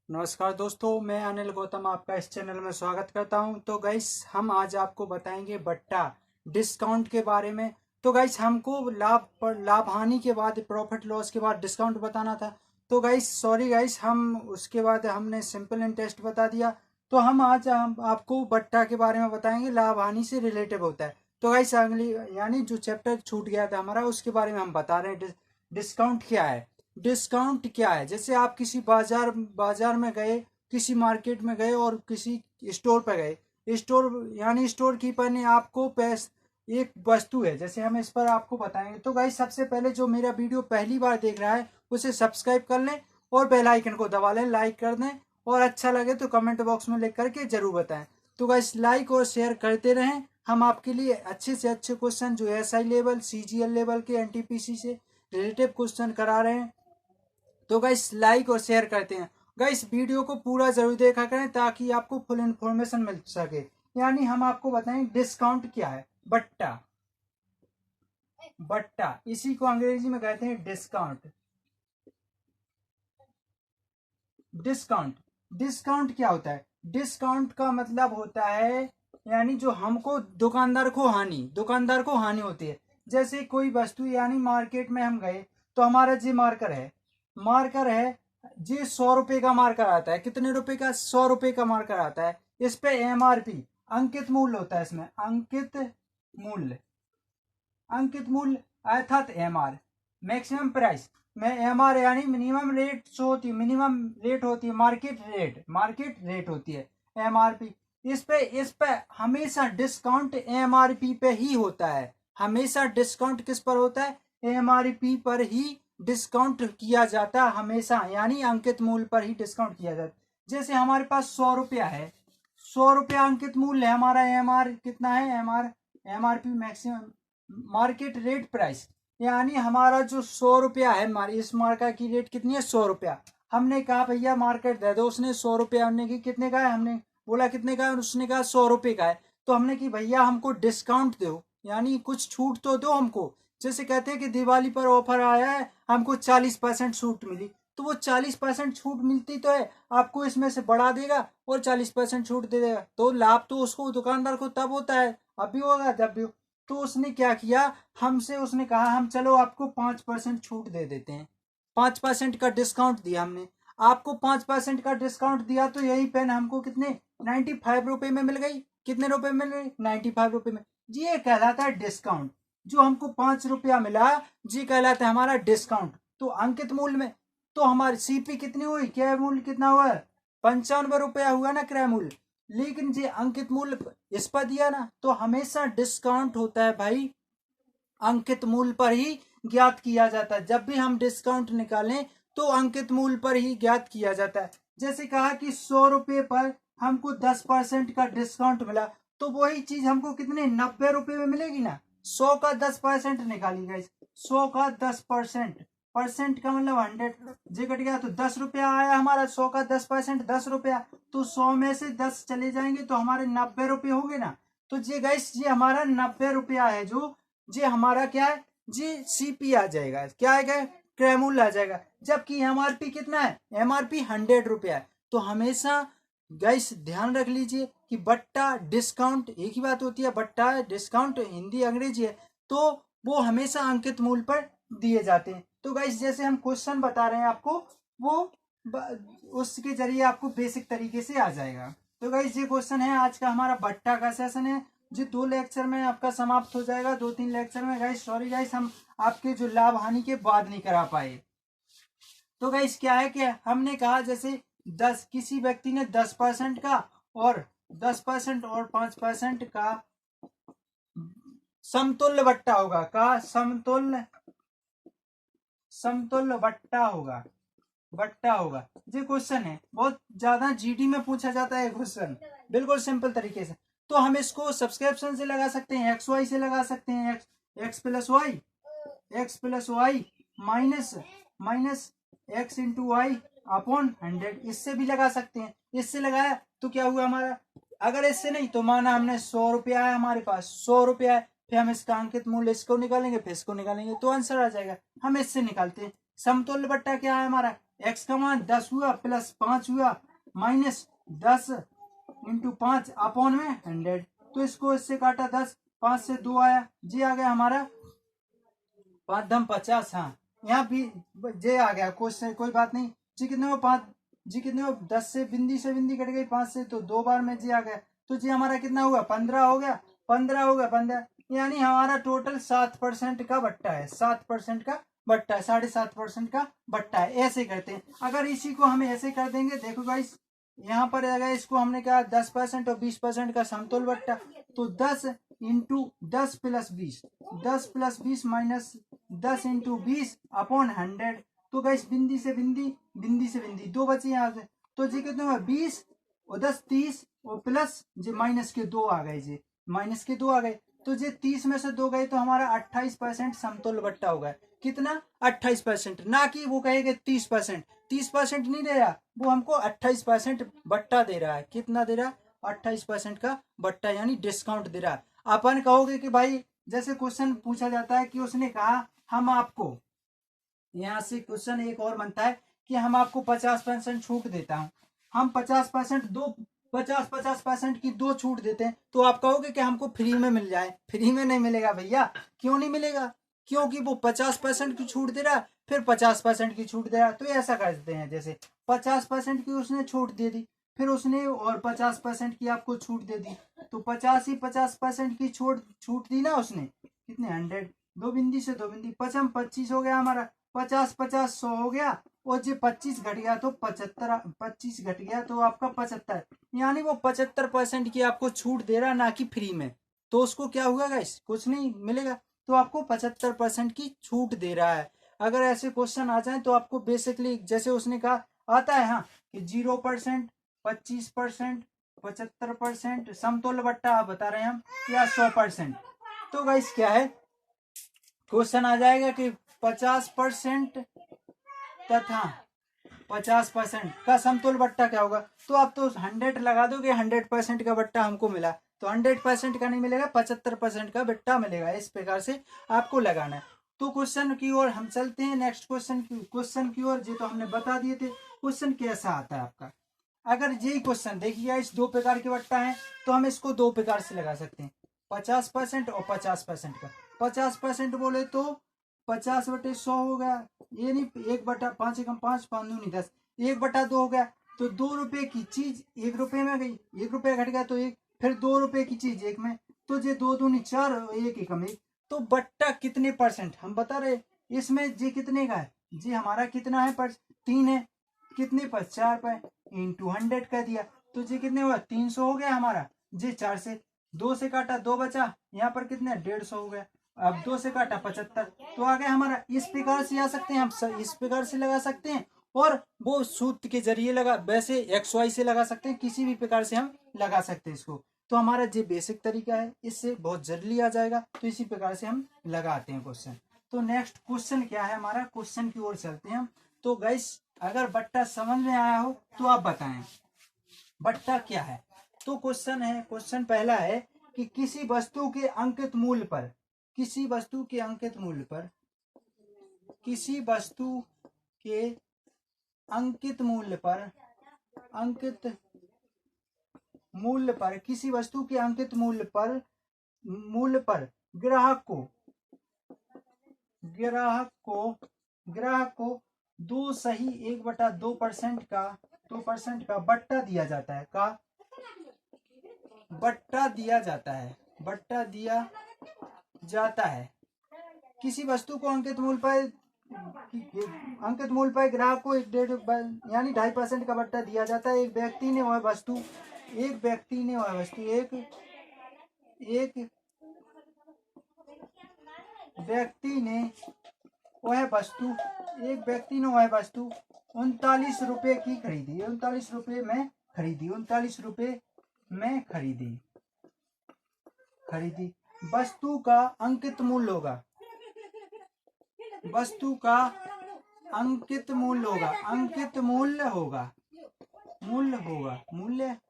नमस्कार दोस्तों, मैं अनिल गौतम आपका इस चैनल में स्वागत करता हूं। तो गाइस, हम आज आपको बताएंगे बट्टा डिस्काउंट के बारे में। तो गाइस, हमको लाभ हानि के बाद, प्रॉफिट लॉस के बाद डिस्काउंट बताना था। तो गाइस सॉरी गाइस, हम उसके बाद हमने सिंपल इंटरेस्ट बता दिया। तो हम आपको बट्टा के बारे में बताएंगे, लाभ हानि से रिलेटिव होता है। तो गाइस, अगली यानी जो चैप्टर छूट गया था हमारा, उसके बारे में हम बता रहे हैं। डिस्काउंट क्या है? डिस्काउंट क्या है? जैसे आप किसी बाजार बाजार में गए, किसी मार्केट में गए और किसी स्टोर पर गए। स्टोर यानी स्टोर कीपर ने आपको एक वस्तु है, जैसे हम इस पर आपको बताएंगे। तो गाइस, सबसे पहले जो मेरा वीडियो पहली बार देख रहा है उसे सब्सक्राइब कर लें और बेल आइकन को दबा लें, लाइक कर दें, और अच्छा लगे तो कमेंट बॉक्स में लिख करके जरूर बताएं। तो गाइस, लाइक और शेयर करते रहें। हम आपके लिए अच्छे से अच्छे क्वेश्चन जो एसआई लेवल, सीजीएल लेवल के, एनटीपीसी से रिलेटिव क्वेश्चन करा रहे हैं। तो गाइस, लाइक और शेयर करते हैं। गाइस, वीडियो को पूरा जरूर देखा करें ताकि आपको फुल इन्फॉर्मेशन मिल सके। यानी हम आपको बताएं डिस्काउंट क्या है। बट्टा, बट्टा इसी को अंग्रेजी में कहते हैं डिस्काउंट। डिस्काउंट डिस्काउंट क्या होता है? डिस्काउंट का मतलब होता है यानी जो हमको दुकानदार को हानि होती है। जैसे कोई वस्तु, यानी मार्केट में हम गए तो हमारा जी मार्कर है जी 100 रुपए का मार्कर आता है। कितने रुपए का? 100 रुपए का मार्कर आता है। इस पे एमआरपी, अंकित मूल्य होता है। इसमें मूल्य अंकित मूल्य अर्थात एमआर, मैक्सिमम प्राइस में एमआर यानी मिनिमम रेट शो होती है। मिनिमम रेट होती है, मार्केट रेट होती है एमआरपी। इस पे हमेशा डिस्काउंट एमआरपी पे ही होता है। हमेशा डिस्काउंट किस पर होता है? एमआरपी पर ही डिस्काउंट किया जाता है हमेशा, यानी अंकित मूल्य पर ही डिस्काउंट किया जाता है। जैसे हमारे पास 100 रुपया है, 100 रुपया अंकित मूल्य है हमारा। एमआर कितना है? MRP maximum market rate price, यानी हमारा जो 100 रुपया है, हमारी इस मार्का की रेट कितनी है? 100 रुपया। हमने कहा भैया मार्केट दे दो, उसने 100 रुपया, हमने की कितने का है? हमने बोला कितने का है, उसने कहा 100 रुपये का है। तो हमने की भैया हमको डिस्काउंट दो, यानी कुछ छूट तो दो हमको। जैसे कहते हैं कि दिवाली पर ऑफर आया है, हमको 40% छूट मिली। तो वो 40% छूट मिलती तो है, आपको इसमें से बढ़ा देगा और 40% छूट दे देगा। तो लाभ तो उसको, दुकानदार को तब होता है, अभी होगा जब भी हो। तो उसने क्या किया, हमसे उसने कहा हम चलो आपको 5% छूट दे देते हैं। 5% का डिस्काउंट दिया हमने आपको। 5% का डिस्काउंट दिया तो यही पेन हमको कितने? 95 रुपए में मिल गई। कितने रुपए में मिल गई? 95 रुपए में। जी, ये कहलाता है डिस्काउंट। जो हमको 5 रुपया मिला, जी कहलाता है हमारा डिस्काउंट। तो अंकित मूल्य में तो हमारी सीपी कितनी हुई? क्रय मूल्य कितना हुआ? 95 रुपया हुआ ना क्रय मूल्य। लेकिन जी अंकित मूल्य इस पर दिया ना, तो हमेशा डिस्काउंट होता है भाई, अंकित मूल्य पर ही ज्ञात किया जाता है। जब भी हम डिस्काउंट निकालें तो अंकित मूल्य पर ही ज्ञात किया जाता है। जैसे कहा कि 100 रुपये पर हमको 10% का डिस्काउंट मिला, तो वही चीज हमको कितने? 90 रुपये में मिलेगी ना। 100 का 10% निकालिएगा। 100 का 10%, परसेंट का मतलब 100 जे कट गया तो 10 रुपया आया हमारा। 100 का 10%, 10 रुपया। तो 100 में से 10 चले जाएंगे तो हमारे 90 रुपये हो गए ना। तो जी गाइस, ये हमारा 90 रुपया है जो जी हमारा क्या है? जी सीपी आ जाएगा। क्या आएगा? क्रय आ जाएगा। जबकि एमआरपी कितना है? एमआरपी 100 रुपया है। तो हमेशा गाइस ध्यान रख लीजिए कि बट्टा डिस्काउंट एक ही बात होती है। बट्टा डिस्काउंट हिंदी अंग्रेजी है, तो वो हमेशा अंकित मूल्य पर दिए जाते हैं। तो गाइस, जैसे हम क्वेश्चन बता रहे हैं आपको, वो उसके जरिए आपको बेसिक तरीके से आ जाएगा। तो गाइस, ये क्वेश्चन है आज का हमारा बट्टा का सेशन है, जो 2 लेक्चर में आपका समाप्त हो जाएगा। 2-3 लेक्चर में। गाइस सॉरी गाइस, हम आपके जो लाभ हानि के बाद नहीं करा पाए। तो गाइस क्या है कि हमने कहा जैसे 10 किसी व्यक्ति ने 10% का और 10% और 5% का समतुल्य बट्टा होगा। का समतुल्य समतुल्य बट्टा होगा। ये क्वेश्चन है, बहुत ज्यादा जीडी में पूछा जाता है क्वेश्चन, बिल्कुल सिंपल तरीके से। तो हम इसको सब्सक्रिप्शन से लगा सकते हैं, एक्स वाई से लगा सकते हैं। X plus Y minus minus X into Y upon 100, इससे भी लगा सकते हैं। इससे लगाया तो क्या हुआ हमारा? अगर इससे नहीं तो माना हमने 100 रुपया है हमारे पास, 100 रुपया है, फिर हम इसका अंकित मूल्य इसको निकालेंगे, फिर इसको निकालेंगे, तो आंसर आ जाएगा। हम इससे निकालते हैं। समतुल्य बट्टा क्या है हमारा? x का मान 10 हुआ प्लस 5 हुआ माइनस 10 इंटू 5 अपॉन में 100। तो इसको इससे काटा 10, 5 से 2 आया, जी आ गया हमारा 5 दम 50। हाँ यहाँ भी जे आ गया क्वेश्चन, कोई बात नहीं। जी कितने हो 5, जी कितने हो 10 से बिंदी कट गई 5 से, तो 2 बार में जी आ गया। तो जी हमारा कितना हुआ 15 हो गया, 15 हो गया 15, यानी हमारा टोटल 7% का बट्टा है, 7% का बट्टा है, 7.5% का बट्टा है। ऐसे करते हैं। अगर इसी को हम ऐसे कर देंगे, देखो गाइस यहाँ पर अगर इसको हमने कहा 10% और 20% का समतुल बट्टा, तो 10 into 10 plus 20, 10 plus 20 minus 10 into 20 upon 100। तो गाइस बिंदी से बिंदी, बिंदी से बिंदी, दो बचे यहाँ से, तो जी कितने हुआ 20 और 10 30 और प्लस जी माइनस के 2 आ गए, जी माइनस के 2 आ गए। तो जी 30 में से 2 गए तो हमारा 28% समतुल्य बट्टा होगा। कितना 28%, ना कि वो कहेगा 30%, 30% नहीं दे रहा, वो हमको 28% बट्टा दे रहा है। कितना दे रहा है 28% का बट्टा, यानी डिस्काउंट दे रहा है। अपन कहोगे कि भाई जैसे क्वेश्चन पूछा जाता है कि उसने कहा हम आपको, यहाँ से क्वेश्चन एक और बनता है कि हम आपको 50% छूट देता हूँ, हम 50% दो 50% की दो छूट देते हैं, तो आप कहोगे कि हमको फ्री में मिल जाए। फ्री में नहीं मिलेगा भैया। क्यों नहीं मिलेगा? क्योंकि वो 50% की छूट दे रहा, फिर 50% की छूट दे रहा। तो ऐसा करते हैं, जैसे 50% की उसने छूट दे दी, फिर उसने और 50% की आपको छूट दे दी, तो 50% की छूट दी ना उसने, कितने 100, दो बिंदी से दो बिंदी, 25 हो गया हमारा, 50 50 100 हो गया, और जो 25 घट गया तो 75, 25 घट गया तो आपका 75, यानी वो 75% की आपको छूट दे रहा, ना कि फ्री में। तो उसको क्या हुआ गाइस, कुछ नहीं मिलेगा, तो आपको 75% की छूट दे रहा है। अगर ऐसे क्वेश्चन आ जाए तो आपको बेसिकली जैसे उसने कहा आता है, हाँ कि 0%, 25%, 75% समतुल्य बट्टा आप बता रहे हैं हम, या 100%। तो गाइस क्या है, क्वेश्चन आ जाएगा कि 50% तथा 50% का समतुल्य बट्टा क्या होगा। तो आप तो 100 लगा दोगे, 100% का बट्टा हमको मिला, तो 100% का नहीं मिलेगा, 75% का बट्टा मिलेगा। इस प्रकार से आपको लगाना है। तो क्वेश्चन की ओर हम चलते हैं, नेक्स्ट क्वेश्चन की ओर। ये तो हमने बता दिए थे क्वेश्चन कैसा आता है आपका। अगर यही क्वेश्चन देखिए, इस दो प्रकार के बट्टा है, तो हम इसको दो प्रकार से लगा सकते हैं, 50% और 50% का। 50% बोले तो 50/100 हो गया, ये नहीं 1/5 एकम 5 5 दूनी 10, 1/2 हो गया, तो 2 रुपए की चीज 1 रुपए में गई, 1 रुपया घट गया तो 1, फिर 2 रुपए की चीज 1 में, तो ये 2 दूनी 4, 1 एकम 1। तो बट्टा कितने परसेंट हम बता रहे, इसमें जी कितने का है, जी हमारा कितना है पर 3 है, कितने पर 4 पर, इंटू 100 कर दिया, तो जी कितने हुआ 300 हो गया हमारा। जी 4 से 2 से काटा 2 बचा, यहाँ पर कितने 150 हो गया, अब 2 से काटा 75, तो आ गया हमारा। इस प्रकार से आ सकते हैं हम, इस प्रकार से लगा सकते हैं, और वो सूत्र के जरिए लगा, वैसे XY से लगा सकते हैं, किसी भी प्रकार से हम लगा सकते हैं इसको। तो हमारा जो बेसिक तरीका है, इससे बहुत जल्दी आ जाएगा, तो इसी प्रकार से हम लगाते हैं क्वेश्चन। तो नेक्स्ट क्वेश्चन क्या है हमारा, क्वेश्चन की ओर चलते हैं हम। तो गाइस अगर बट्टा समझ में आया हो तो आप बताएं बट्टा क्या है। तो क्वेश्चन है, क्वेश्चन पहला है कि किसी वस्तु के अंकित मूल्य पर, किसी वस्तु के अंकित मूल्य पर, किसी वस्तु के अंकित मूल्य पर, अंकित मूल्य पर, किसी वस्तु के अंकित मूल्य पर ग्राहक को, ग्राहक को 2 सही 1/2% का, 2% का बट्टा दिया जाता है, का बट्टा दिया जाता है, बट्टा दिया जाता है। किसी वस्तु को अंकित मूल्य पर, ग्राहक को 1.5 यानी 2.5% का बट्टा दिया जाता है। एक व्यक्ति ने वह वस्तु, एक व्यक्ति ने वह वस्तु, एक व्यक्ति ने वह वस्तु, एक व्यक्ति ने वह वस्तु 39 रुपए की खरीदी, 39 रुपए में खरीदी, 39 रुपए में खरीदी, वस्तु का अंकित मूल्य होगा, वस्तु का अंकित मूल्य होगा, अंकित मूल्य होगा, मूल्य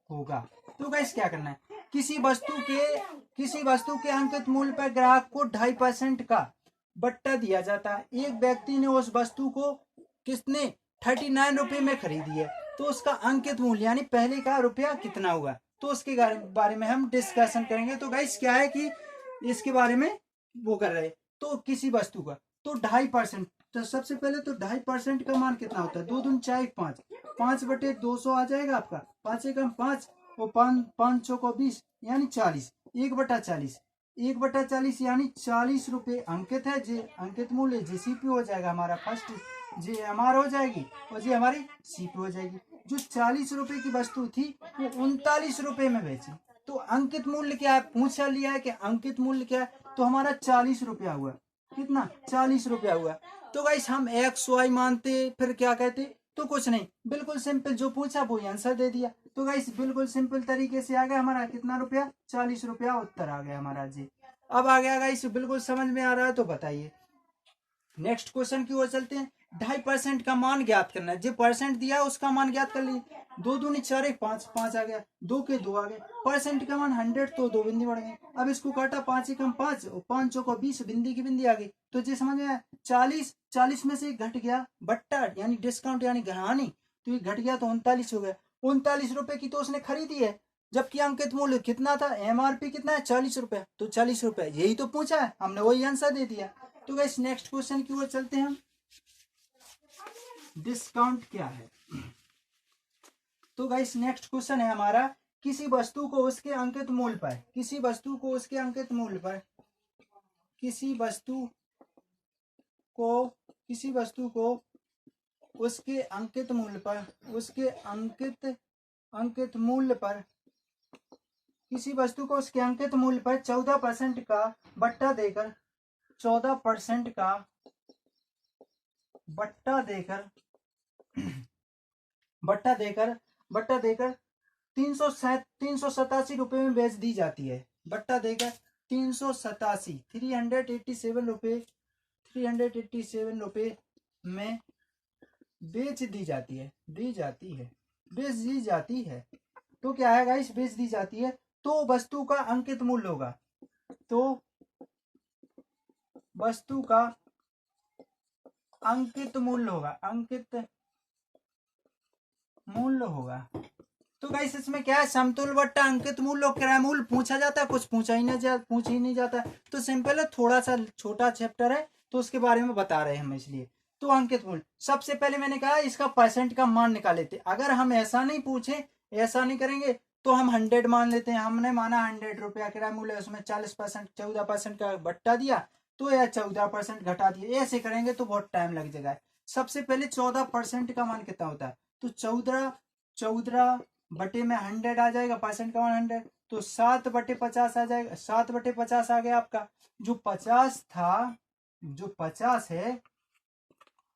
होगा। तो गाइस क्या करना है, किसी वस्तु के अंकित मूल्य पर ग्राहक को 2.5% का बट्टा दिया जाता है। एक व्यक्ति ने उस वस्तु को, किसने 39 रुपये में खरीदी है, तो उसका अंकित मूल्य यानी पहले का रुपया कितना हुआ, तो उसके बारे में हम डिस्कशन करेंगे। तो गाइस क्या है कि इसके बारे में वो कर रहे हैं। तो किसी वस्तु का तो 2.5%, तो सबसे पहले तो 2.5% का मान कितना होता है, 2 दूनी 4 5, 5/200 आ जाएगा आपका, 5 एकम 5 और 5 चौको 20 यानी 40, 1/40, 1/40 यानी 40 रुपये अंकित है। जे अंकित मूल्य जीसीपी हो जाएगा हमारा फर्स्ट, जे एमआर हो जाएगी और जे हमारी सीपी हो जाएगी। जो 40 रुपए की वस्तु थी वो 39 रुपए में बेची। तो अंकित मूल्य क्या है, पूछा लिया है कि अंकित मूल्य क्या है, तो हमारा 40 रुपया हुआ। कितना, 40 रुपया हुआ। तो गाइस हम एक्स वाई मानते फिर क्या कहते, तो कुछ नहीं, बिल्कुल सिंपल, जो पूछा वो आंसर दे दिया। तो गाइस बिल्कुल सिंपल तरीके से आ गया हमारा कितना रुपया, 40 रुपया उत्तर आ गया हमारा जी। अब आ गया गाइस, बिल्कुल समझ में आ रहा है तो बताइए। नेक्स्ट क्वेश्चन की ओर चलते हैं। 2.5% का मान ज्ञात करना है, जो परसेंट दिया है उसका मान ज्ञात कर लीजिए। 2 दूनी 4 5, 5 आ गया, 2 के 2 आ गए, परसेंट का मान 100 तो 2 बिंदी बढ़ गए। अब इसको काटा, 5 एकम 5 और 5 चौको 20, बिंदी की बिंदी आ गई। तो जी समझ में आया, 40 में से घट गया बट्टा यानी डिस्काउंट यानी घटानी, तो ये घट गया तो 39 हो गया। 39 रुपए की तो उसने खरीदी है, जबकि अंकित मूल्य कितना था, एमआरपी कितना है 40 रुपए, तो 40 रुपए यही तो पूछा है, हमने वही आंसर दे दिया। तो गाइस नेक्स्ट क्वेश्चन की ओर चलते हैं हम। डिस्काउंट क्या है, तो गाइस नेक्स्ट क्वेश्चन है हमारा, किसी वस्तु को उसके अंकित मूल्य पर, किसी वस्तु को उसके अंकित मूल्य पर, किसी वस्तु को किसी वस्तु को उसके अंकित मूल्य पर, उसके अंकित मूल्य पर, किसी वस्तु को उसके अंकित मूल्य पर 14% का बट्टा देकर, 14% का बट्टा देकर 387 रुपए में बेच दी जाती है। बट्टा देकर 387, 387 रुपए, 387 रुपए में बेच दी जाती है, बेच दी जाती है। तो क्या है गाइस, बेच दी जाती है, तो वस्तु का अंकित मूल्य होगा, तो वस्तु का अंकित मूल्य होगा, अंकित मूल्य होगा। तो गाइस इसमें क्या है, समतुल्य बट्टा अंकित मूल्य और क्रय मूल्य पूछा जाता है, कुछ पूछ ही नहीं जाता। तो सिंपल है, थोड़ा सा छोटा चैप्टर है तो उसके बारे में बता रहे हैं हम इसलिए। तो अंकित मूल्य, सबसे पहले मैंने कहा इसका परसेंट का मान निकाले थे। अगर हम ऐसा नहीं पूछे, ऐसा नहीं करेंगे तो हम 100 मान लेते हैं। हमने माना 100 रुपया किराया मूल्य, उसमें 40% 14% का बट्टा दिया, तो यह 14% घटा दिए। ऐसे करेंगे तो बहुत टाइम लग जाएगा। सबसे पहले 14% का मान कितना होता है, तो 14 बटे में 100 आ जाएगा, परसेंट का मान 100, तो 7/50 आ जाएगा, 7/50 आ गया आपका। जो 50 था, जो 50 है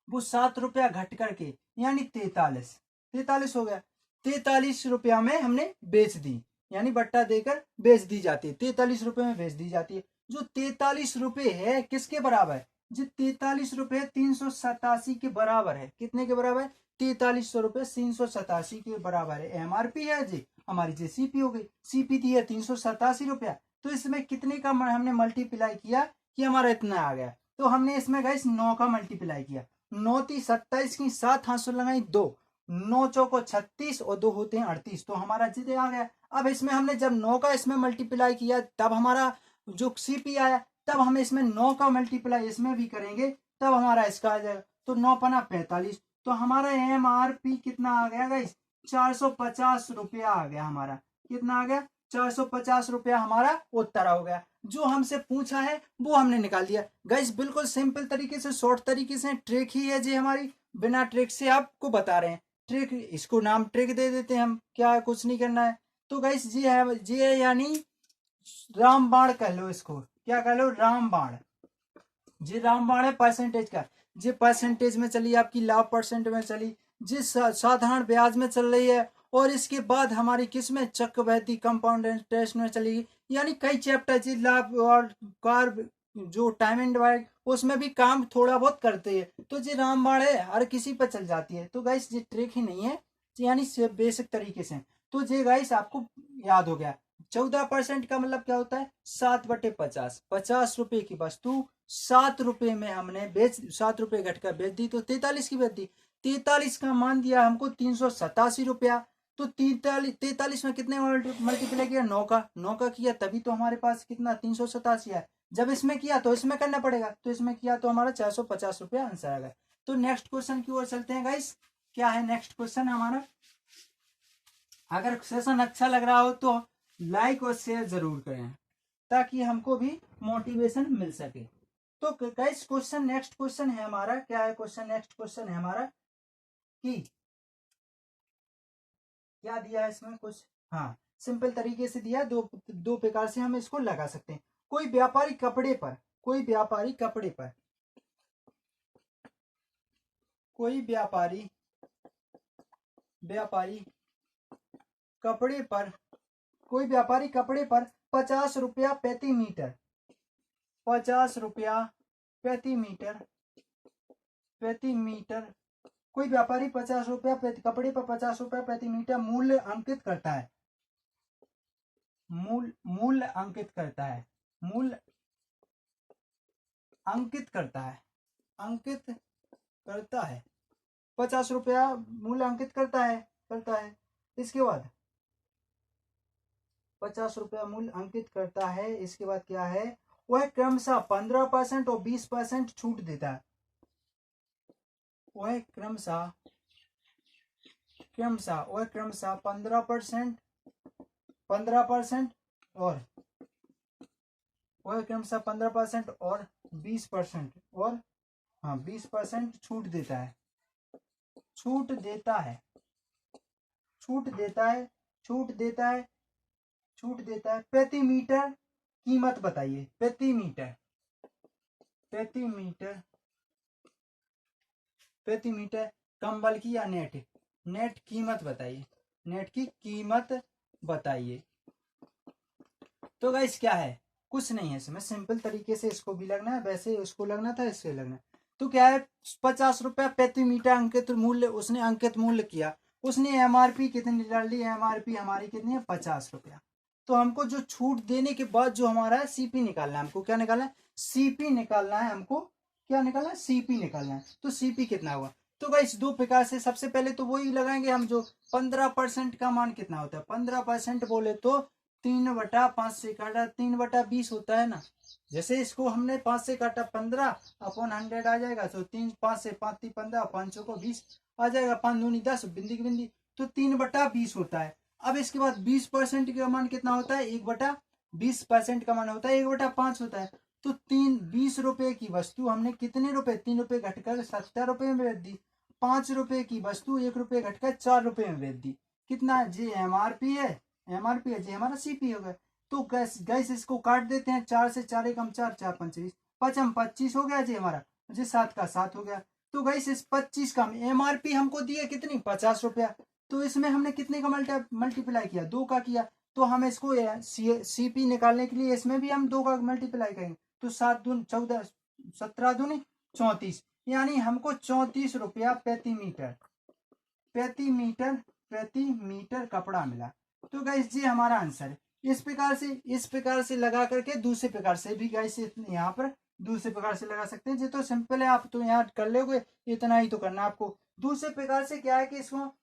वो 7 रुपया घट करके यानी 43 हो गया। 43 रुपया में हमने बेच दी, यानी बट्टा देकर बेच दी जाती है, 43 रुपए में बेच दी जाती है। जो 43 रुपए है किसके बराबर है, जो 43 रुपए 387 के बराबर है। कितने के बराबर है, 4300 रुपए 387 के बराबर है। एमआरपी है जी हमारी, जी सीपी हो गई, सीपी थी है 387 रुपया। तो इसमें कितने का हमने मल्टीप्लाई किया कि हमारा इतना आ गया। तो हमने इसमें गाइस 9 का मल्टीप्लाई किया, 9 × 27 की 7 हाथ से लगाई 2, 9 चौको 36 और 2 होते हैं 38, तो हमारा जितने आ गया। अब इसमें हमने जब 9 का इसमें मल्टीप्लाई किया तब हमारा जो सीपी आया, तब हम इसमें 9 का मल्टीप्लाई इसमें भी करेंगे तब हमारा इसका आ जाएगा। तो 9 पना 45, तो हमारा एमआरपी कितना आ गया गाइस, 450 रुपया आ गया हमारा। कितना आ गया, 450 रुपया हमारा उत्तर हो गया। जो हमसे पूछा है वो हमने निकाल दिया गाइस, बिल्कुल सिंपल तरीके से, शॉर्ट तरीके से। ट्रिक ही है जी हमारी, बिना ट्रिक से आपको बता रहे हैं। ट्रिक, इसको नाम ट्रिक दे देते हैं हम, क्या कुछ नहीं करना है। तो गाइस जी है यानी रामबाण कह लो इसको, क्या कह लो, रामबाण। जी रामबाण है परसेंटेज का, जी परसेंटेज में चली आपकी, लाभ परसेंट में चली, जिस साधारण ब्याज में चल रही है। और इसके बाद हमारी किस में, चक्रवृद्धि कंपाउंड इंटरेस्ट में चलेगी। यानी कई चैप्टर जी लाभ और कार जो टाइम एंड वाइड उसमें भी काम थोड़ा बहुत करते हैं। तो जी रामबाण है, हर किसी पर चल जाती है। तो गाइस ये ट्रिक ही नहीं है, यानी बेसिक तरीके से। तो जी गाइस आपको याद हो गया, 14% का मतलब क्या होता है, 7/50, 50 रुपए की वस्तु ₹7 में हमने 7 रुपये घटकर बेच दी तो 43 की बेच दी। 43 का मान दिया हमको 387 रुपया। तो 43 में कितने मल्टीप्लाई किया, 9 का किया, तभी तो हमारे पास कितना 387 है। जब इसमें किया तो इसमें करना पड़ेगा, तो इसमें किया तो हमारा 450 रुपया आंसर आ गया। तो नेक्स्ट क्वेश्चन की ओर चलते हैं गाइस। क्या है नेक्स्ट क्वेश्चन हमारा? अगर सेशन अच्छा लग रहा हो तो लाइक और शेयर जरूर करें ताकि हमको भी मोटिवेशन मिल सके। तो गाइस क्वेश्चन नेक्स्ट क्वेश्चन है हमारा, क्या है क्वेश्चन? नेक्स्ट क्वेश्चन है हमारा कि क्या दिया है इसमें कुछ, हाँ सिंपल तरीके से दिया है। दो प्रकार से हम इसको लगा सकते हैं। कोई व्यापारी कपड़े पर कोई व्यापारी कपड़े पर कोई व्यापारी कपड़े पर कोई व्यापारी कपड़े पर 50 रुपया प्रति मीटर 50 रुपया प्रति मीटर कोई व्यापारी 50 रुपया कपड़े पर 50 रुपया प्रति मीटर मूल्य अंकित करता है। मूल्य अंकित करता है अंकित करता है 50 रुपया मूल्य अंकित करता है। इसके बाद 50 रुपया मूल्य अंकित करता है। इसके बाद क्या है? वह क्रमशः 15% और 20% छूट देता है। वह क्रमशः 15% और वह क्रमशः 15% और 20% और 20% छूट देता है प्रति मीटर कीमत बताइए। प्रति मीटर कंबल की या नेट कीमत बताइए। नेट की कीमत बताइए। तो गाइस क्या है, कुछ नहीं है इसमें, सिंपल तरीके से इसको भी लगना है, वैसे उसको लगना था, इससे लगना है। तो क्या है, 50 रुपया प्रति मीटर अंकित मूल्य, उसने अंकित मूल्य किया। उसने एमआरपी कितनी डाल दी? एमआरपी हमारी कितनी है? 50 रुपया। तो हमको जो छूट देने के बाद जो हमारा है सीपी निकालना है। हमको क्या निकालना है? सीपी निकालना है। हमको क्या निकालना है? सीपी निकालना है। तो सीपी कितना हुआ? तो गाइस दो प्रकार से, सबसे पहले तो वही लगाएंगे हम जो 15% का मान कितना होता है। 15% बोले तो 3/5 से काटा 3/20 होता है ना। जैसे इसको हमने 5 से काटा 15/100 आ जाएगा। तो 5 से 5 15, 5 को 20 आ जाएगा। 5 दूनी 10, बिंदी की बिंदी, तो 3/20 होता है। अब इसके बाद 20% का मान कितना होता है? 1/20% का मान होता है 1/5 होता है। तो 20 रुपए की वस्तु हमने कितने रुपए? 3 रुपए घटकर 70 रुपए में बेच दी। 5 रुपए की वस्तु 1 रुपए घटकर 4 रुपए में बेच दी। कितना? जी एमआरपी है, जी हमारा सीपी हो गया। तो गैस इसको काट देते हैं। 4 से 4 एकम 4, 4 पंच 20, 25 हो गया जी हमारा। जी 7 का 7 हो गया। तो गैस इस 25 का एमआरपी हमको दिए कितनी? 50 रुपया। तो इसमें हमने कितने का मल्टीप्लाई किया? 2 का किया। तो हम इसको सीपी निकालने के लिए इसमें भी हम 2 का मल्टीप्लाई करेंगे। तो 7 दूनी 14, 17 दूनी 34, यानी हमको 34 रुपया प्रति मीटर कपड़ा मिला। तो गाइस जी हमारा आंसर है। इस प्रकार से लगा करके दूसरे प्रकार से भी गाइस यहाँ पर दूसरे प्रकार से लगा सकते हैं। जी तो सिंपल है, आप तो यहाँ कर लोगे, इतना ही तो करना आपको। दूसरे प्रकार से क्या है कि इसको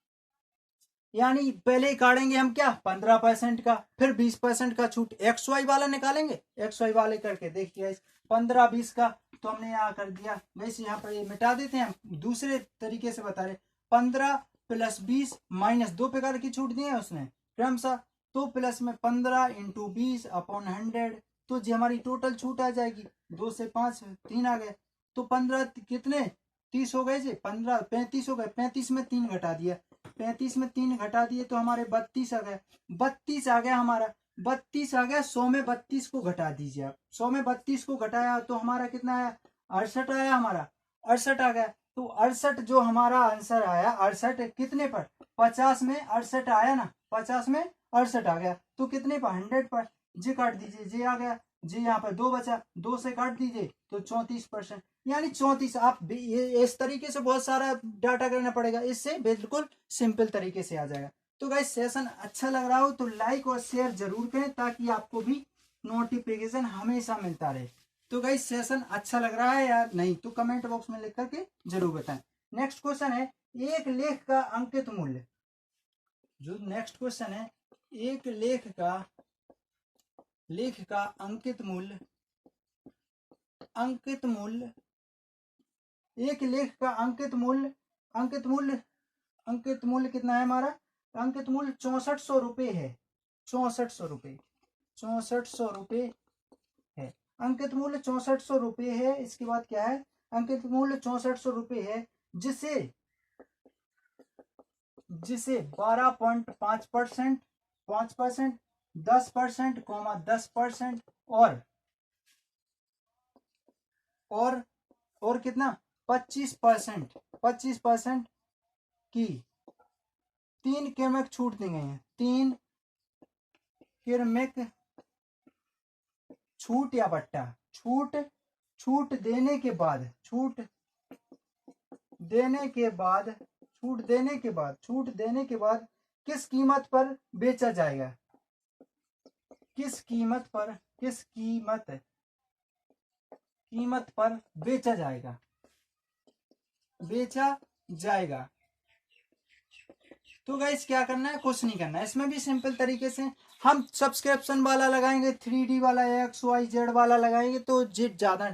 यानी पहले ही काटेंगे हम क्या? 15% का, फिर 20% का छूट एक्स वाई वाला निकालेंगे। एक्स वाई वाले करके देखिए 15 20 का तो हमने यहाँ कर दिया। वैसे यहाँ पर ये मिटा देते हैं, हम दूसरे तरीके से बता रहे। 15 + 20 माइनस 2 प्रकार की छूट दी है उसने क्रमशः। तो प्लस में 15 × 20/100, तो जी हमारी टोटल छूट आ जाएगी। 2 से 5 3 आ गए। तो 15 कितने? 30 हो गए जी। 15 35 हो गए। 35 में 3 घटा दिया। 35 में 3 घटा दिए तो हमारे 32 आ गए। 32 आ गया हमारा। 32 आ गया। 100 में 32 को घटा दीजिए आप। 100 में 32 को घटाया तो हमारा कितना आया? 68 आया हमारा। 68 आ गया। तो 68 जो हमारा आंसर आया, 68 कितने पर? 50 में 68 आया ना। 50 में 68 आ गया। तो कितने पर? 100 पर। जी काट दीजिए, जी आ गया। जी यहाँ पर 2 बचा, 2 से काट दीजिए तो 34%, यानी 34। आप ये इस तरीके से बहुत सारा डाटा करना पड़ेगा, इससे बिल्कुल सिंपल तरीके से आ जाएगा। तो गाइस सेशन अच्छा लग रहा हो तो लाइक और शेयर जरूर करें ताकि आपको भी नोटिफिकेशन हमेशा मिलता रहे। तो गाइस सेशन अच्छा लग रहा है या नहीं, तो कमेंट बॉक्स में लिख करके जरूर बताएं। नेक्स्ट क्वेश्चन है एक लेख का अंकित मूल्य। जो नेक्स्ट क्वेश्चन है एक लेख का अंकित मूल्य एक लेख का अंकित मूल्य कितना है हमारा? अंकित मूल्य 6400 रुपये है। 6400 रुपये 6400 रुपये है। अंकित मूल्य 6400 रुपये है। इसके बाद क्या है? अंकित मूल्य 6400 रुपये है, जिसे 12.5%, 5%, 10%, 10% और कितना 25% की 3 क्रमिक छूट दी गई है। 3 क्रमिक छूट या बट्टा छूट देने के बाद किस कीमत पर बेचा जाएगा? किस कीमत पर बेचा जाएगा? तो गाइस क्या करना है? कुछ नहीं करना है। इसमें भी सिंपल तरीके से हम सब्सक्रिप्शन वाला लगाएंगे, 3D वाला, XYZ वाला लगाएंगे तो ज्यादा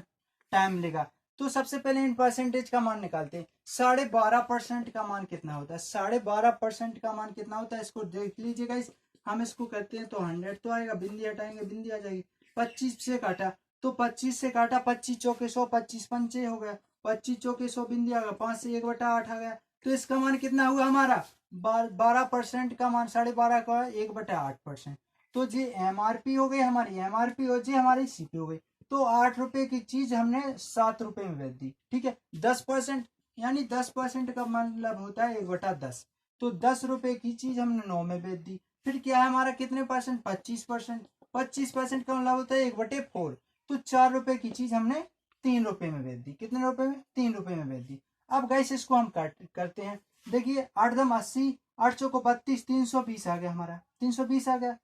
टाइम लेगा। तो सबसे पहले इन परसेंटेज का मान निकालते हैं। 12.5% का मान कितना होता है? 12.5% का मान कितना होता है? इसको देख लीजिए गाइस। हम इसको करते हैं तो 100 तो आएगा, बिंदी हटाएंगे बिंदी आ जाएगी। 25 से काटा तो 25 से काटा, 25 चौके 100, 25 पंचे हो गया, 25 चौके 100 बिंदी आ गया, 5 से 1/8 आ गया। तो इसका मान कितना हुआ हमारा? 12% का मान 12.5 का 1/8%। तो जी MRP हो गई हमारी, MRP हो जी हमारी CP हो गई। तो 8 रुपए की चीज हमने 7 रुपए में बेच दी। ठीक है, 10% यानी 10% का मतलब होता है 1/10। तो 10 रुपए की चीज हमने 9 में बेच दी। फिर क्या है हमारा? कितने परसेंट? 25%। 25% का मतलब होता है 1/4। तो 4 रुपए की चीज हमने 3 रुपए में बेच दी। कितने रुपए में? 3 रुपए में बेच दी। अब गाइस इसको हम करते हैं। देखिए 8 दम 80, 8 चौको 32, 320 आ गया हमारा, 320 आ गया।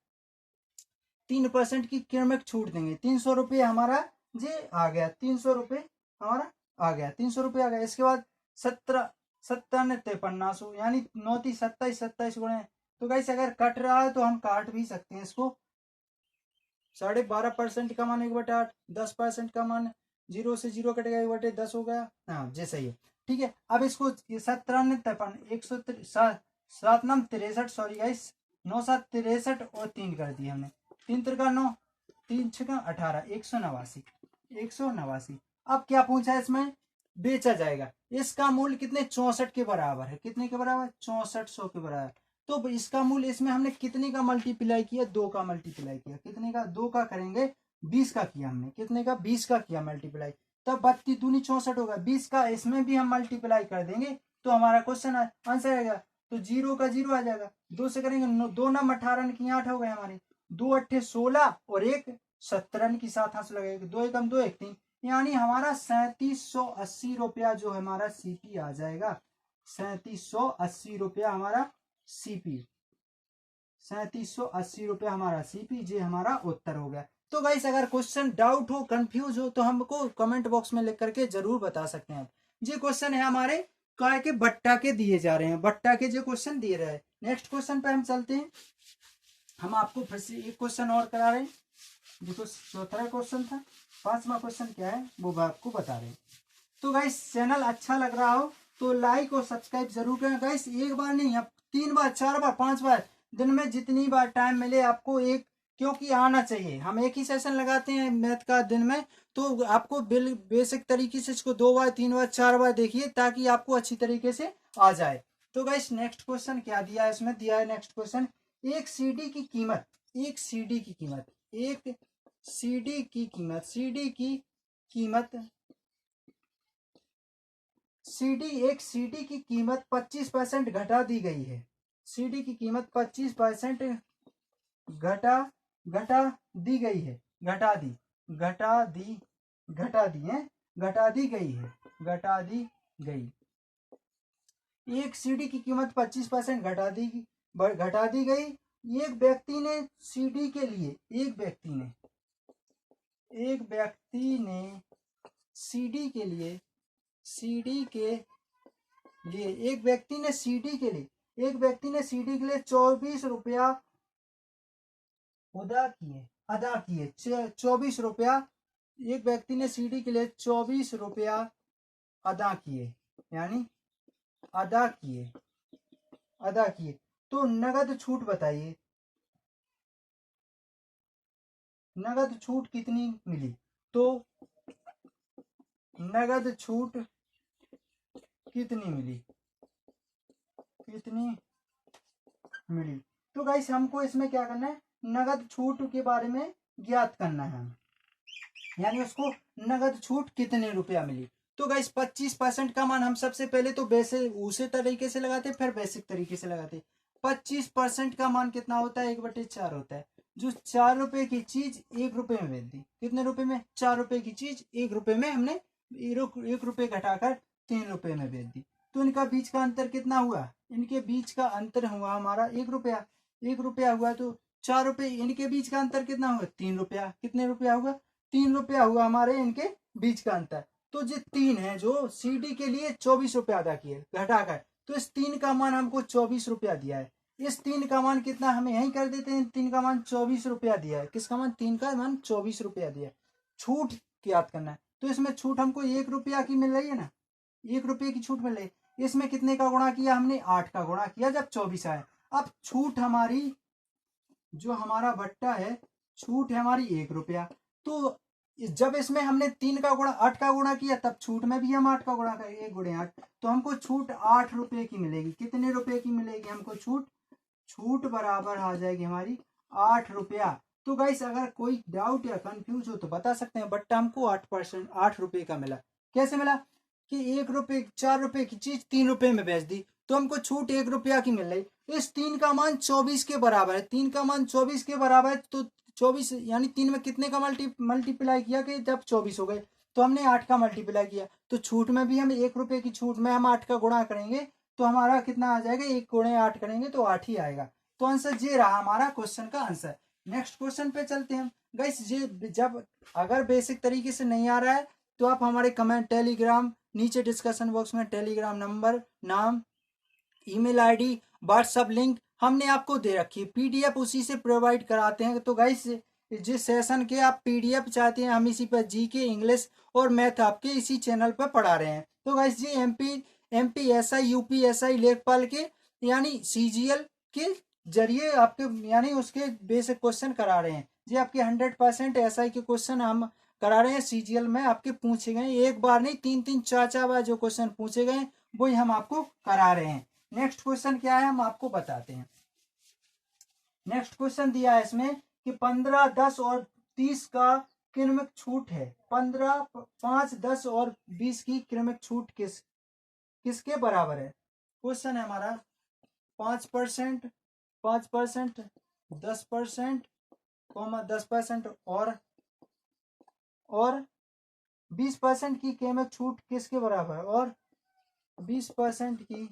3% की कीमत छूट देंगे, 300 रुपये हमारा जी आ गया। 300 रुपये हमारा आ गया, 300 रुपये आ गया। इसके बाद 17 यानी 9 27, 27 गुणे। तो गाइस अगर कट रहा है तो हम काट भी सकते हैं इसको। 12.5% का मान 1/8, 10% का मान 0 से 0 कटेगा, 1/10 हो गया। हाँ जी सही है। ठीक है, अब इसको 17 100 7 नम 63, सॉरी गाइस, 9 7 63 और 3 कर दिए हमने। 3 त्रिका 9, 3 छका 18, 189। अब क्या पूछा है इसमें? बेचा जाएगा। इसका मूल्य कितने? 64 के बराबर है। कितने के बराबर? 6400 के बराबर। तो इसका मूल्य इसमें हमने कितने का मल्टीप्लाई किया? 2 का मल्टीप्लाई किया। कितने का? 2 का करेंगे, 20 का किया हमने। कितने का? 20 का किया मल्टीप्लाई। तब 32 दूनी 64 होगा। 20 का इसमें भी हम मल्टीप्लाई कर देंगे तो हमारा क्वेश्चन आंसर आएगा। तो 0 का 0 आ जाएगा। 2 से करेंगे 2 नम 18 की 8 हो गए हमारे। 2 अट्ठे 16 और 1 17 की 7 हाथ से लगेगा। 2 एकम 2 1 3, यानी हमारा 3780 रुपया जो हमारा CP आ जाएगा। 3780 रुपया हमारा CP, 3780 रुपया हमारा CP, जे हमारा उत्तर हो गया। तो गाइस अगर क्वेश्चन डाउट हो, कंफ्यूज हो तो हमको कमेंट बॉक्स में लिख करके जरूर बता सकते हैं। ये क्वेश्चन है हमारे काय के बट्टा के दिए जा रहे हैं, बट्टा के जो क्वेश्चन दिए रहे हैं। नेक्स्ट क्वेश्चन पे हम चलते हैं। हम आपको फिर से एक क्वेश्चन और करा रहे हैं। देखो चौथा क्वेश्चन था, 5वां क्वेश्चन क्या है वो आपको बता रहे हैं। तो गाइस चैनल अच्छा लग रहा हो तो लाइक और सब्सक्राइब जरूर करें गाइस। एक बार नहीं, आप 3 बार 4 बार 5 बार, दिन में जितनी बार टाइम मिले आपको, एक क्योंकि आना चाहिए। हम एक ही सेशन लगाते हैं मैथ का दिन में, तो आपको बेसिक तरीके से इसको 2 बार 3 बार 4 बार देखिए ताकि आपको अच्छी तरीके से आ जाए। तो गाइस नेक्स्ट क्वेश्चन क्या दिया है? इसमें दिया है नेक्स्ट क्वेश्चन, एक सीडी की कीमत एक सीडी की कीमत 25% घटा दी गई है। सीडी की कीमत 25% घटा दी गई है। घटा दी गई। एक सीडी की कीमत 25% घटा दी गई। एक व्यक्ति ने एक व्यक्ति ने सीडी के लिए एक व्यक्ति ने सीडी के लिए 24 रुपया अदा किए 24 रुपया। एक व्यक्ति ने सीडी के लिए 24 रुपया अदा किए, यानी अदा किए। तो नगद छूट बताइए, नगद छूट कितनी मिली? तो नगद छूट कितनी मिली? तो गाइस हमको इसमें क्या करना है, नगद छूट के बारे में ज्ञात करना है, यानी उसको नगद छूट कितने रुपया मिली। तो गाइस 25% का मान हम सबसे पहले तो उसे तरीके से लगाते, फिर बेसिक तरीके से लगाते। 25% का मान कितना होता है? 1/4 होता है। जो 4 रुपए की चीज 1 रुपए में बेच दी, कितने रुपए में? 4 रुपए की चीज 1 रुपए में हमने 1 रुपए घटाकर 3 रुपए में बेच दी। तो इनका बीच का अंतर कितना हुआ? इनके बीच का अंतर हुआ हमारा 1 रुपया। 1 रुपया हुआ तो 4 रुपए, इनके बीच का अंतर कितना हुआ? 3 रुपया। कितने रुपया हुआ? 3 रुपया हुआ हमारे इनके बीच का अंतर। तो जो 3 है, जो सीडी के लिए 24 रुपया अदा किए घटाकर, तो इस 3 का मान हमको 24 रुपया दिया है। इस 3 का मान कितना हमें यही कर देते हैं, 3 का मान 24 रुपया दिया है। किसका मान? 3 का मान 24 रुपया दिया है। छूट याद करना है, तो इसमें छूट हमको 1 रुपया की मिल रही है ना, 1 रुपये की छूट मिल रही है। इसमें कितने का गुणा किया हमने? 8 का गुणा किया जब 24 आया। अब छूट हमारी, जो हमारा बट्टा है, छूट है हमारी 1 रुपया। तो जब इसमें हमने 3 का गुणा 8 का गुणा किया, तब छूट में भी हम 8 का गुणा करेंगे, 1 गुणे 8, तो हमको छूट 8 रुपये की मिलेगी। कितने रुपए की मिलेगी हमको छूट बराबर आ जाएगी हमारी 8 रुपया। तो गाइस अगर कोई डाउट या कंफ्यूज हो तो बता सकते हैं। बट्टा हमको 8 रुपये का मिला। कैसे मिला? कि 1 रुपये 4 रुपए की चीज 3 रुपए में बेच दी, तो हमको छूट 1 रुपया की मिल रही। इस 3 का मान 24 के बराबर है। 3 का मान 24 के बराबर है, तो 24 यानी 3 में कितने का मल्टीप्लाई किया कि जब 24 हो गए, तो हमने 8 का मल्टीप्लाई किया। तो छूट में भी हम 1 रुपये की छूट में हम 8 का गुणा करेंगे, तो हमारा कितना आ जाएगा? 1 गुणे 8 करेंगे तो 8 ही आएगा। तो आंसर ये रहा हमारा क्वेश्चन का आंसर। नेक्स्ट क्वेश्चन पे चलते हैं गाइस। ये जब अगर बेसिक तरीके से नहीं आ रहा है, तो आप हमारे कमेंट टेलीग्राम, नीचे डिस्कशन बॉक्स में टेलीग्राम नंबर, नाम, ईमेल आईडी, व्हाट्सएप लिंक हमने आपको दे रखी है। पीडीएफ उसी से प्रोवाइड कराते हैं। तो गाइस जिस सेशन के आप पीडीएफ चाहते हैं, हम इसी पर जीके, इंग्लिश और मैथ आपके इसी चैनल पर पढ़ा रहे हैं। तो गाइस ये एमपीएसआई, यूपीएसआई, लेखपाल के यानी सीजीएल के जरिए आपके यानी उसके बेसिक क्वेश्चन करा रहे हैं। ये आपके 100% एसआई के क्वेश्चन हम करा रहे हैं। सीजीएल में आपके पूछे गए, एक बार नहीं 3-3 4-4 बार जो क्वेश्चन पूछे गए वही हम आपको करा रहे हैं। नेक्स्ट क्वेश्चन क्या है हम आपको बताते हैं। नेक्स्ट क्वेश्चन दिया है इसमें कि 15, 10 और 30 का क्रमिक छूट है। 15, 5, 10 और 20 की क्रमिक छूट किसके बराबर है? क्वेश्चन है हमारा 5%, 5%, 10%, 10% और 20% की कीमत छूट किसके बराबर है? और 20% की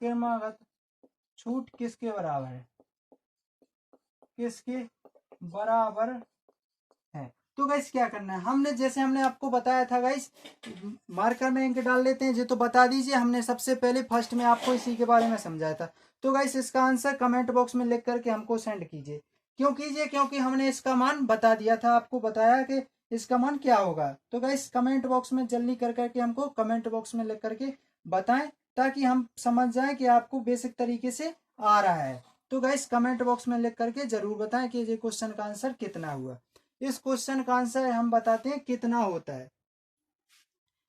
क्रमागत छूट किसके बराबर है? किसके बराबर है? तो गाइस क्या करना है, हमने आपको बताया था गाइस, मार्कर में इंक डाल लेते हैं। ये तो बता दीजिए, हमने सबसे पहले फर्स्ट में आपको इसी के बारे में समझाया था। तो गाइस इसका आंसर कमेंट बॉक्स में लिख करके हमको सेंड कीजिए। क्यों कीजिए? क्योंकि हमने इसका मान बता दिया था, आपको बताया कि इसका मान क्या होगा। तो गाइस कमेंट बॉक्स में जल्दी कर करके हमको कमेंट बॉक्स में लिख करके बताएं, ताकि हम समझ जाएं कि आपको बेसिक तरीके से आ रहा है। तो गाइस कमेंट बॉक्स में लिख करके जरूर बताएं कि ये क्वेश्चन का आंसर कितना हुआ। इस क्वेश्चन का आंसर हम बताते हैं कितना होता है।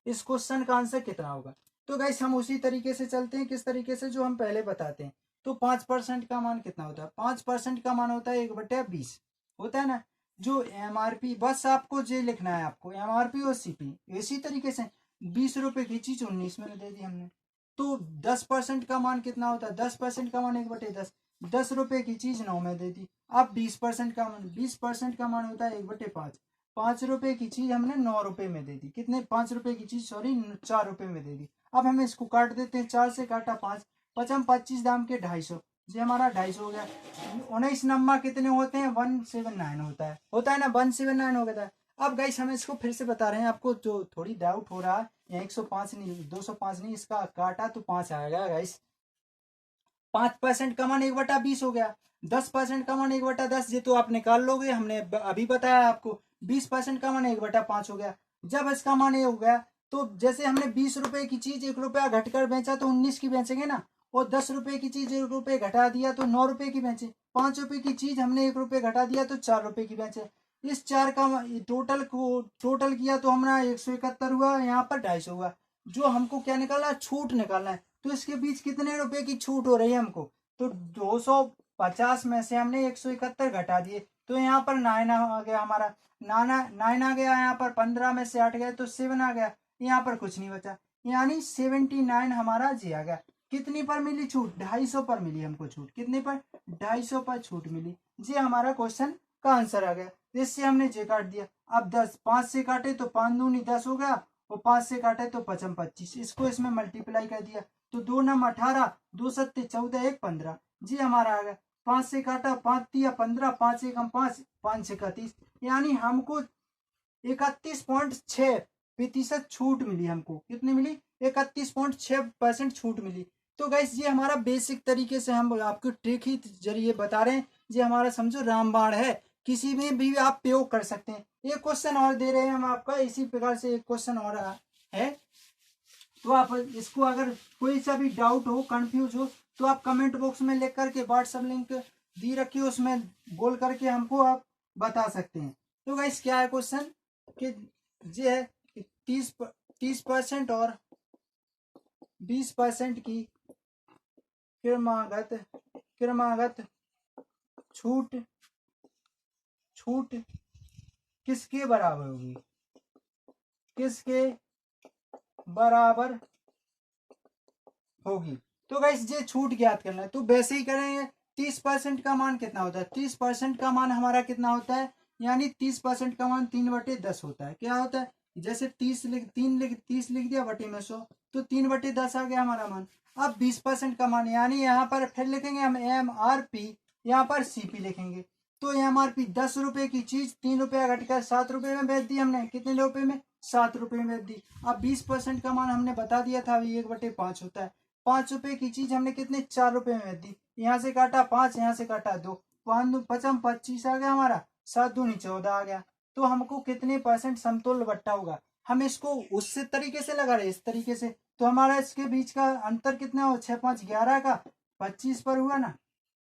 इस क्वेश्चन का आंसर कितना होगा? तो गाइस हम उसी तरीके से चलते हैं, किस तरीके से, जो हम पहले बताते हैं। तो 5% का मान कितना होता है? 5% का मान होता है 1/20 होता है ना। जो एमआरपी, बस आपको ये लिखना है, आपको एमआरपी और सीपी इसी तरीके से। 20 रुपए की चीज 19 में दे दी हमने। तो 10% का मान कितना होता है? 10% का मान 1/10, 10 रुपए की चीज 9 में दे दी। अब 20% का मान होता है 1/5, 5 रुपए की चीज हमने 9 रुपए में दे दी। कितने? 5 रुपए की चीज 4 रुपए में दे दी। अब हमें इसको काट देते हैं, 4 से काटा 5, पचम 25 दाम के 250, ये हमारा 250 हो गया। 19 नंबर कितने होते हैं, 179 होता है ना, 179 हो गया था। अब गाइस हम इसको फिर से बता रहे हैं, आपको जो थोड़ी डाउट हो रहा है, यहाँ 105 नहीं 205 नहीं, इसका काटा तो 5 आएगा गाइस। 5% का मान 1/20 हो गया। 10% का मान 1/10, ये तो आप निकाल लोगे, हमने अभी बताया आपको। 20% का मान 1/5 हो गया। जब इसका मान ये हो गया, तो जैसे हमने 20 रुपए की चीज 1 रुपया घटकर बेचा तो 19 की बेचेंगे ना, और 10 रुपए की चीज 1 रुपये घटा दिया तो 9 रुपए की बेचे। 5 रुपए की चीज हमने 1 रुपये घटा दिया तो 4 रुपए की बेचे। इस चार का टोटल किया तो हमारा 171 हुआ, यहाँ पर 250 हुआ। जो हमको क्या निकालना है, छूट निकालना है। तो इसके बीच कितने रुपए की छूट हो रही है हमको, तो 250 में से हमने 171 घटा दिए, तो यहाँ पर 9 आ गया हमारा। 9 आ गया, यहाँ पर 15 में से 8 गए तो 7 आ गया, यहाँ पर कुछ नहीं बचा, यानी 79 हमारा जी आ गया। कितनी पर मिली छूट, 250 पर मिली हमको छूट। कितने पर, 250 पर छूट मिली। ये हमारा क्वेश्चन का आंसर आ गया। इससे हमने जे काट दिया। अब 10 5 से काटे तो 5 दूनी 10 हो गया, और 5 से काटे तो 5 25, इसको इसमें मल्टीप्लाई कर दिया तो 2 नम 18, 2 सत्ते 14, 1 15, जी हमारा आ गया। 5 से काटा 5 दिया 15, 5 एकम 5, 5 से 31, यानी हमको 31.6% छूट मिली। हमको कितनी मिली, 31.6% छूट मिली। तो गैस ये हमारा बेसिक तरीके से हम आपको ट्रिक ही जरिए बता रहे हैं। ये हमारा समझो रामबाण है, किसी में भी आप प्रयोग कर सकते हैं। एक क्वेश्चन और दे रहे हैं हम आपका, इसी प्रकार से एक क्वेश्चन और है, तो आप इसको अगर कोई सा भी डाउट हो, कंफ्यूज हो, तो आप कमेंट बॉक्स में लिख करके व्हाट्सएप लिंक दी रखी है, उसमें बोल करके हमको आप बता सकते हैं। तो गाइस क्या है क्वेश्चन, कि ये है कि 30% और 20% की क्रमागत छूट छूट किसके बराबर होगी, किसके बराबर होगी। तो गाइस ये छूट ज्ञात करना है, तो वैसे ही करेंगे। 30% का मान कितना होता है, 30% का मान हमारा कितना होता है, यानी 30% का मान 3/10 होता है। क्या होता है, जैसे 30 लिख दिया बटे में 100, तो 3/10 आ गया हमारा मान। अब 20% का मान, यानी यहाँ पर फिर लिखेंगे हम MRP, यहाँ पर CP लिखेंगे। तो MRP 10 रुपए की चीज 3 रुपया घटकर 7 रुपए में बेच दी हमने। कितने रुपए में, 7 रुपए में बेच दी। अब 20% का मान हमने बता दिया था, अभी 1/5 होता है। 5 रुपए की चीज हमने कितने, 4 रुपए में बेच दी। यहाँ से काटा 5, यहाँ से काटा 2, 5 25 आ गया हमारा, 7 दूनी 14 आ गया। तो हमको कितने परसेंट समतुल्य बट्टा होगा, हम इसको उससे तरीके से लगा रहे, इस तरीके से। तो हमारा इसके बीच का अंतर कितना हो, 6 5 11 का 25 पर हुआ ना,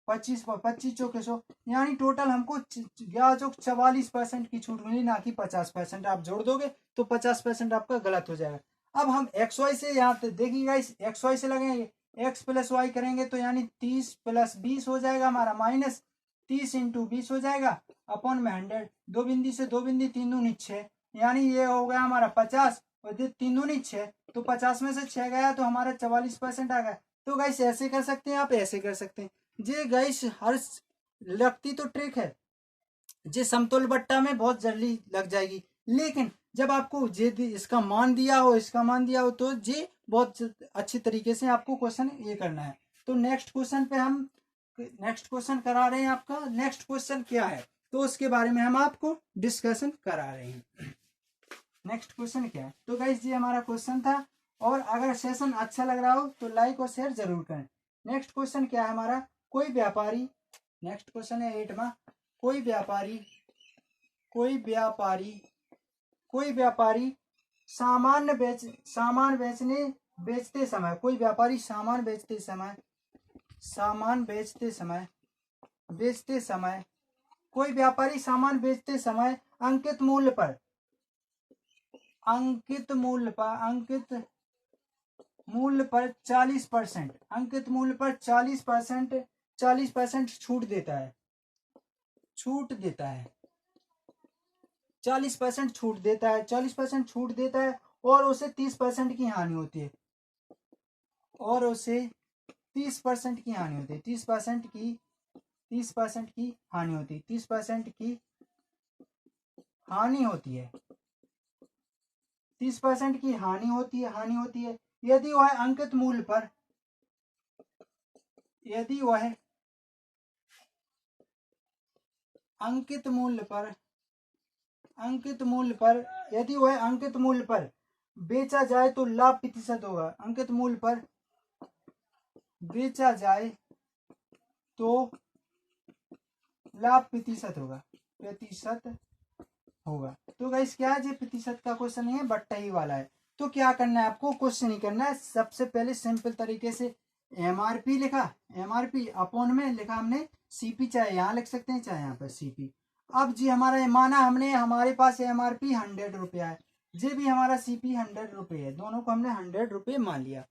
25 पर 25 चौके 100, यानी टोटल हमको 44% की छूट मिली, ना कि 50%। आप जोड़ दोगे तो 50% आपका गलत हो जाएगा। अब हम एक्स वाई से यहाँ देखिएगा, इस एक्स वाई से लगेंगे, एक्स प्लस वाई करेंगे तो यानी 30 + 20 हो जाएगा हमारा, माइनस 30 × 20 हो जाएगा, अपॉन में 100। 2 बिंदी से 2 बिंदी 3 दूनी 6, यानी ये हो गया हमारा 50, और 3 दूनी 6, तो 50 में से 6 गया तो हमारा 44% आ गया। तो गाइस ऐसे कर सकते हैं, आप ऐसे कर सकते हैं। ये गाइस हर लगती तो ट्रिक है, जे समतुल्य बट्टा में बहुत जल्दी लग जाएगी, लेकिन जब आपको जे इसका मान दिया हो, इसका मान दिया हो, तो जे बहुत अच्छी तरीके से आपको क्वेश्चन ये करना है। तो नेक्स्ट क्वेश्चन पे हम नेक्स्ट क्वेश्चन करा रहे हैं आपका। नेक्स्ट क्वेश्चन क्या है, तो उसके बारे में हम आपको डिस्कशन करा रहे हैं। नेक्स्ट क्वेश्चन क्या है, तो गाइस ये हमारा क्वेश्चन था, और अगर सेशन अच्छा लग रहा हो तो लाइक और शेयर जरूर करें। नेक्स्ट क्वेश्चन क्या है हमारा, कोई व्यापारी, नेक्स्ट क्वेश्चन है 8वां, कोई व्यापारी कोई व्यापारी कोई व्यापारी सामान बेचते समय, कोई व्यापारी सामान बेचते समय कोई व्यापारी सामान बेचते समय अंकित मूल्य पर अंकित मूल्य पर 40%, अंकित मूल्य पर 40% छूट देता है 40% छूट देता है 40% छूट देता है, और उसे 30% की हानि होती है, और उसे 30% की हानि होती है, 30% की हानि होती है, 30% की हानि होती है, 30% की हानि होती है। यदि वह अंकित मूल्य पर यदि वह अंकित मूल्य पर यदि वह अंकित मूल्य पर बेचा जाए तो लाभ प्रतिशत होगा। अंकित मूल्य पर बेचा जाए तो लाभ प्रतिशत होगा। तो गाइस क्या है, प्रतिशत का क्वेश्चन नहीं है, बट्टा ही वाला है। तो क्या करना है आपको, क्वेश्चन नहीं करना है। सबसे पहले सिंपल तरीके से एमआरपी लिखा, एमआरपी अपॉन में लिखा हमने सीपी, चाहे यहाँ लिख सकते हैं चाहे यहाँ पर सीपी। अब जी हमारा माना हमने, हमारे पास एमआरपी 100 रुपया है, जे भी हमारा सीपी 100 रुपये है, दोनों को हमने 100 रुपये मान लिया।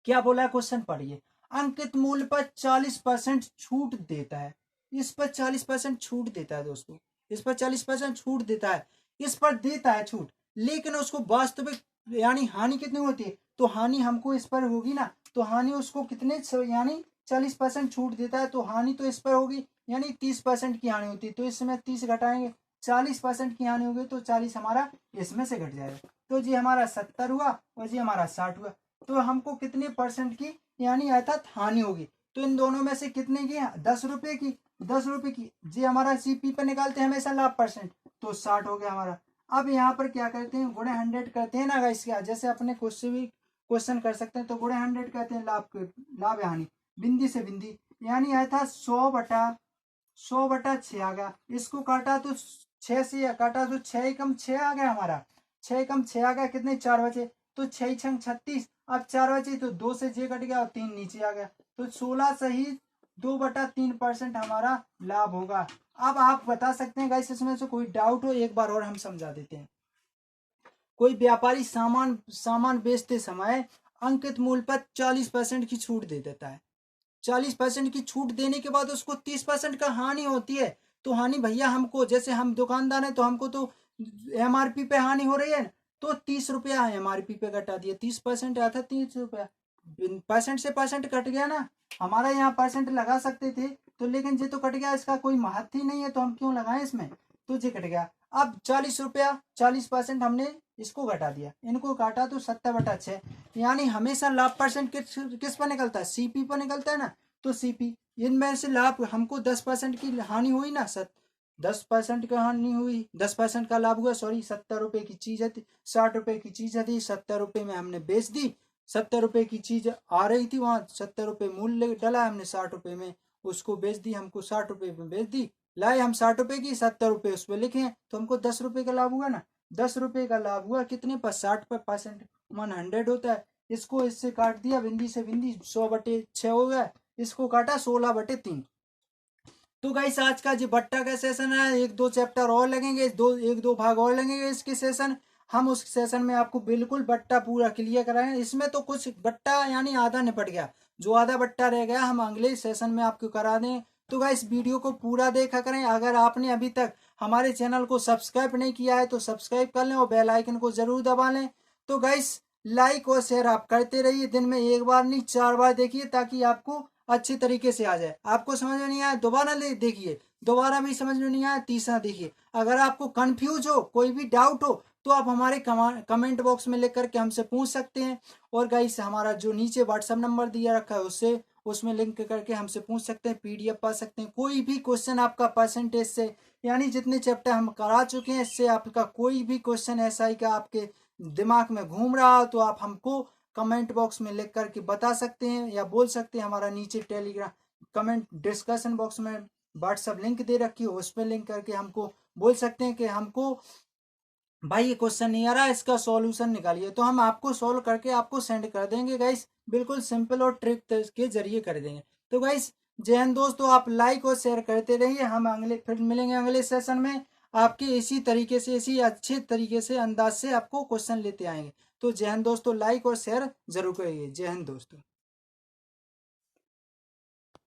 क्या बोला है क्वेश्चन पढ़िए, अंकित मूल्य पर 40% छूट देता है। इस पर 40% छूट देता है दोस्तों, इस पर 40% छूट देता है, इस पर देता है छूट, लेकिन उसको वास्तविक यानी हानि कितनी होती है, तो हानि हमको इस पर होगी ना, तो हानि उसको कितने यानी 40% छूट देता है, तो हानि तो इस पर होगी, यानी 30% की हानि होती है, तो इसमें 30 घटाएंगे, 40% की हानि होगी तो 40 हमारा इसमें से घट जाएगा। तो जी हमारा 70 हुआ और जी हमारा 60 हुआ। तो हमको कितने परसेंट की यानी अर्थात हानि होगी, तो इन दोनों में से कितने की, 10 रुपये की, 10 रुपये की। जी हमारा सीपी पर निकालते हैं हमेशा लाभ परसेंट, तो 60 हो गया हमारा। अब यहाँ पर क्या करते हैं, गुणे 100 करते हैं ना गाइस, क्या जैसे अपने क्वेश्चन कर सकते हैं, तो गुणे 100 कहते हैं लाभ या हानि, बिंदी से बिंदी, यानी आया था 100/6 आ गया। इसको काटा तो 6 से काटा तो 6 एकम 6 आ गया हमारा, 6 एकम 6 आ गया, कितने 4 बचे, तो 6 छंग 36, अब 4 बचे तो 2 से जे कट गया और 3 नीचे आ गया, तो 16 सही 2/3% हमारा लाभ होगा। अब आप बता सकते हैं गाइस, इसमें से कोई डाउट हो, एक बार और हम समझा देते हैं। कोई व्यापारी सामान बेचते समय अंकित मूल्य पर 40% की छूट दे देता है, 40% की छूट देने के बाद उसको 30% का हानि होती है, तो हानि भैया हमको, जैसे हम दुकानदार हैं तो हमको तो एमआरपी पे हानि हो रही है, तो 30 रुपया एमआरपी पे घटा दिया, 30% आया था 30 रुपया, परसेंट से परसेंट कट गया ना, हमारा यहाँ परसेंट लगा सकते थे, तो लेकिन ये तो कट गया, इसका कोई महत्व ही नहीं है, तो हम क्यों लगाएं इसमें, तो ये कट गया। अब 40 रुपया 40% हमने इसको घटा दिया, इनको काटा तो 70/6, यानी हमेशा लाभ परसेंट किस पर निकलता है, सीपी पर निकलता है ना, तो सीपी, इनमें से लाभ हमको 10% की हानि हुई ना, 10% का हानि हुई, 10% का लाभ हुआ, सॉरी 70 रुपए की चीज थी, 60 रुपए की चीज थी, 70 रुपए में हमने बेच दी, 70 रुपए की चीज आ रही थी, वहां 70 रुपए मूल्य डला, हमने 60 रुपए में उसको बेच दी, हमको 60 रुपए में बेच दी, लाए हम 60 रुपए की, 70 रुपए उस पर लिखे, तो हमको 10 रुपए का लाभ हुआ ना, 10 रुपए का लाभ हुआ, कितने पर 60% 100 होता है, इसको इससे काट दिया, बिंदी से बिंदी, 100/6 हो गया, इसको काटा 16/3। तो गाइस आज का जो बट्टा का सेशन है, 1-2 चैप्टर और लगेंगे, 1-2 भाग और लगेंगे इसके सेशन, हम उस सेशन में आपको बिल्कुल बट्टा पूरा क्लियर कराएंगे। इसमें तो कुछ बट्टा यानी आधा निपट गया, जो आधा बट्टा रह गया हम अगले सेशन में आपको करा दें। तो गाइस वीडियो को पूरा देखा करें, अगर आपने अभी तक हमारे चैनल को सब्सक्राइब नहीं किया है तो सब्सक्राइब कर लें और बेल आइकन को जरूर दबा लें। तो गाइस लाइक और शेयर आप करते रहिए, दिन में 1 बार नहीं 4 बार देखिए, ताकि आपको अच्छी तरीके से आ जाए। आपको समझ में नहीं आया दोबारा ले देखिए, दोबारा भी समझ में नहीं आया तीसरा देखिए। अगर आपको कंफ्यूज हो, कोई भी डाउट हो, तो आप हमारे कमेंट बॉक्स में लिख करके हमसे पूछ सकते हैं, और गाइस हमारा जो नीचे व्हाट्सएप नंबर दिया रखा है उसमें लिंक करके हमसे पूछ सकते हैं, पीडीएफ पा सकते हैं। कोई भी क्वेश्चन आपका परसेंटेज से यानी जितने चैप्टर हम करा चुके हैं इससे आपका कोई भी क्वेश्चन ऐसा ही का आपके दिमाग में घूम रहा हो, तो आप हमको कमेंट बॉक्स में लिख करके बता सकते हैं या बोल सकते हैं। हमारा नीचे टेलीग्राम कमेंट डिस्कशन बॉक्स में व्हाट्सएप लिंक दे रखी हो, उस पर लिंक करके हमको बोल सकते हैं कि हमको भाई ये क्वेश्चन नहीं आ रहा, इसका सॉल्यूशन निकालिए, तो हम आपको सॉल्व करके आपको सेंड कर देंगे गाइस, बिल्कुल सिंपल और ट्रिक के जरिए कर देंगे। तो गाइस जय हिंद दोस्तों, आप लाइक और शेयर करते रहिए, हम फिर मिलेंगे अगले सेशन में, आपके इसी तरीके से इसी अच्छे तरीके से अंदाज से आपको क्वेश्चन लेते आएंगे। तो जय हिंद दोस्तों, लाइक और शेयर जरूर करिए। जय हिंद दोस्तों।